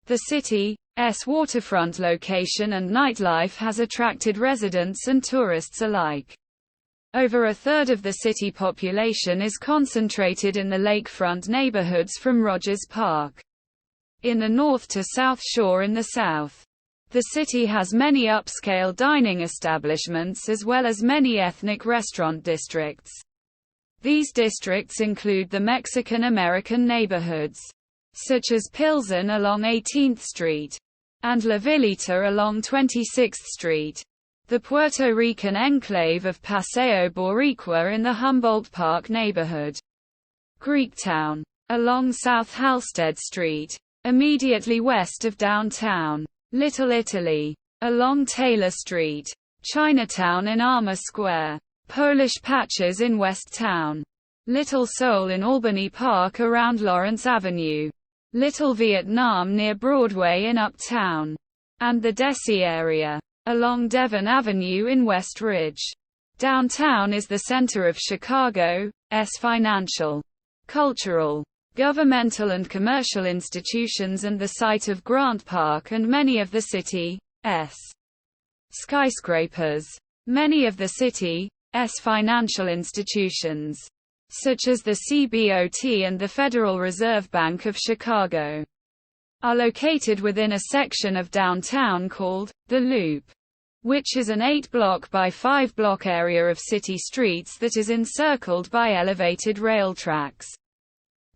The city's waterfront location and nightlife has attracted residents and tourists alike. Over a third of the city population is concentrated in the lakefront neighborhoods from Rogers Park in the north to South Shore in the south. The city has many upscale dining establishments as well as many ethnic restaurant districts. These districts include the Mexican-American neighborhoods, such as Pilsen along 18th Street, and La Villita along 26th Street. The Puerto Rican enclave of Paseo Boricua in the Humboldt Park neighborhood. Greektown, along South Halsted Street, immediately west of downtown. Little Italy, along Taylor Street. Chinatown in Armour Square. Polish Patches in West Town. Little Seoul in Albany Park around Lawrence Avenue. Little Vietnam near Broadway in Uptown. And the Desi area, along Devon Avenue in West Ridge. Downtown is the center of Chicago's financial, cultural, governmental and commercial institutions and the site of Grant Park and many of the city's skyscrapers. Many of the city's financial institutions, such as the CBOT and the Federal Reserve Bank of Chicago, are located within a section of downtown called the Loop, which is an 8-block by 5-block area of city streets that is encircled by elevated rail tracks.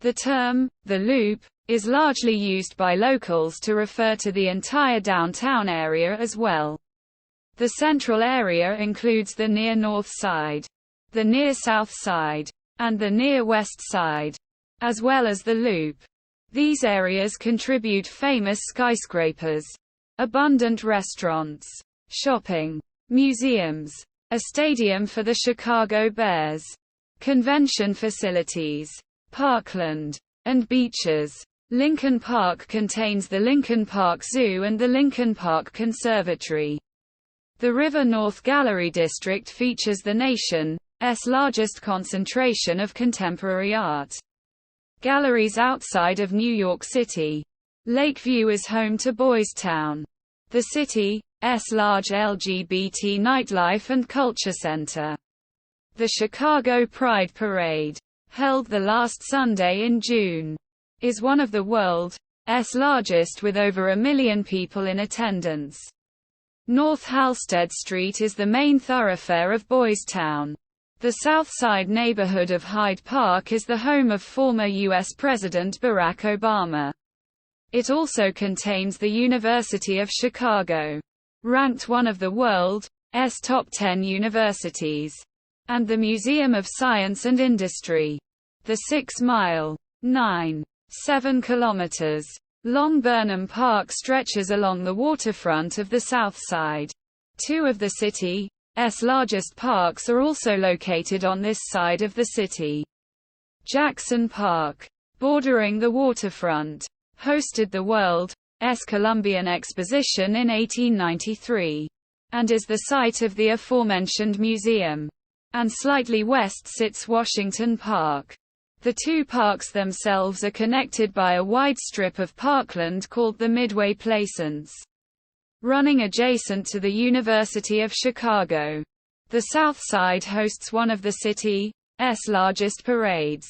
The term, the Loop, is largely used by locals to refer to the entire downtown area as well. The central area includes the near north side, the near south side, and the near west side, as well as the Loop. These areas contribute famous skyscrapers, abundant restaurants, shopping, museums, a stadium for the Chicago Bears, convention facilities, parkland, and beaches. Lincoln Park contains the Lincoln Park Zoo and the Lincoln Park Conservatory. The River North Gallery District features the nation's largest concentration of contemporary art galleries outside of New York City. Lakeview is home to Boys Town, the city's large LGBT nightlife and culture center. The Chicago Pride Parade, held the last Sunday in June, is one of the world's largest with over 1 million people in attendance. North Halsted Street is the main thoroughfare of Boys Town. The South Side neighborhood of Hyde Park is the home of former U.S. President Barack Obama. It also contains the University of Chicago, ranked one of the world's top 10 universities, and the Museum of Science and Industry. The 6-mile, 9.7 kilometers long Burnham Park stretches along the waterfront of the South Side. Two of the city's largest parks are also located on this side of the city. Jackson Park, bordering the waterfront, hosted the World's Columbian Exposition in 1893, and is the site of the aforementioned museum. And slightly west sits Washington Park. The two parks themselves are connected by a wide strip of parkland called the Midway Plaisance, running adjacent to the University of Chicago. The South Side hosts one of the city's largest parades,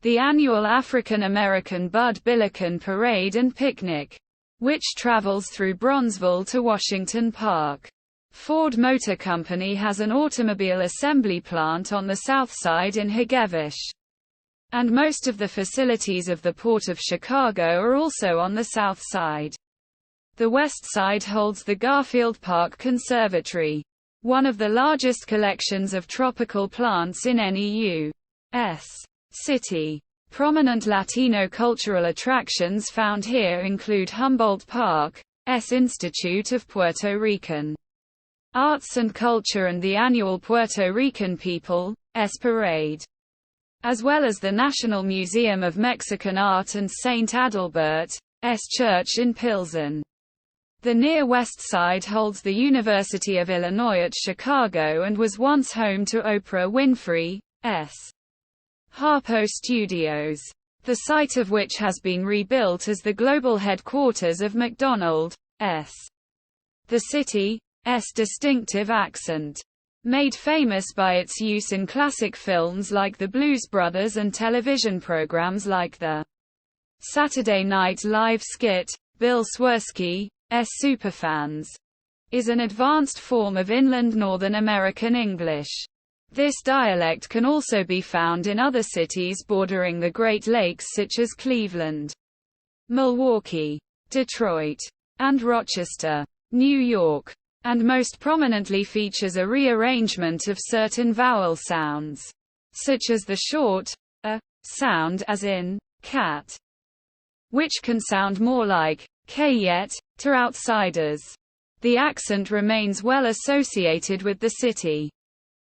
the annual African American Bud Billiken Parade and Picnic, which travels through Bronzeville to Washington Park. Ford Motor Company has an automobile assembly plant on the South Side in Hegevisch, and most of the facilities of the Port of Chicago are also on the South Side. The West Side holds the Garfield Park Conservatory, one of the largest collections of tropical plants in any U.S. city. Prominent Latino cultural attractions found here include Humboldt Park's Institute of Puerto Rican Arts and Culture and the annual Puerto Rican People's Parade, as well as the National Museum of Mexican Art and St. Adalbert's Church in Pilsen. The near west side holds the University of Illinois at Chicago and was once home to Oprah Winfrey's Harpo Studios. the site of which has been rebuilt as the global headquarters of McDonald. The city's distinctive accent, made famous by its use in classic films like The Blues Brothers and television programs like the Saturday Night Live skit, Bill Swirsky's Superfans, is an advanced form of inland Northern American English. This dialect can also be found in other cities bordering the Great Lakes such as Cleveland, Milwaukee, Detroit, and Rochester, New York, and most prominently features a rearrangement of certain vowel sounds, such as the short a sound as in cat, which can sound more like k yet to outsiders. The accent remains well associated with the city.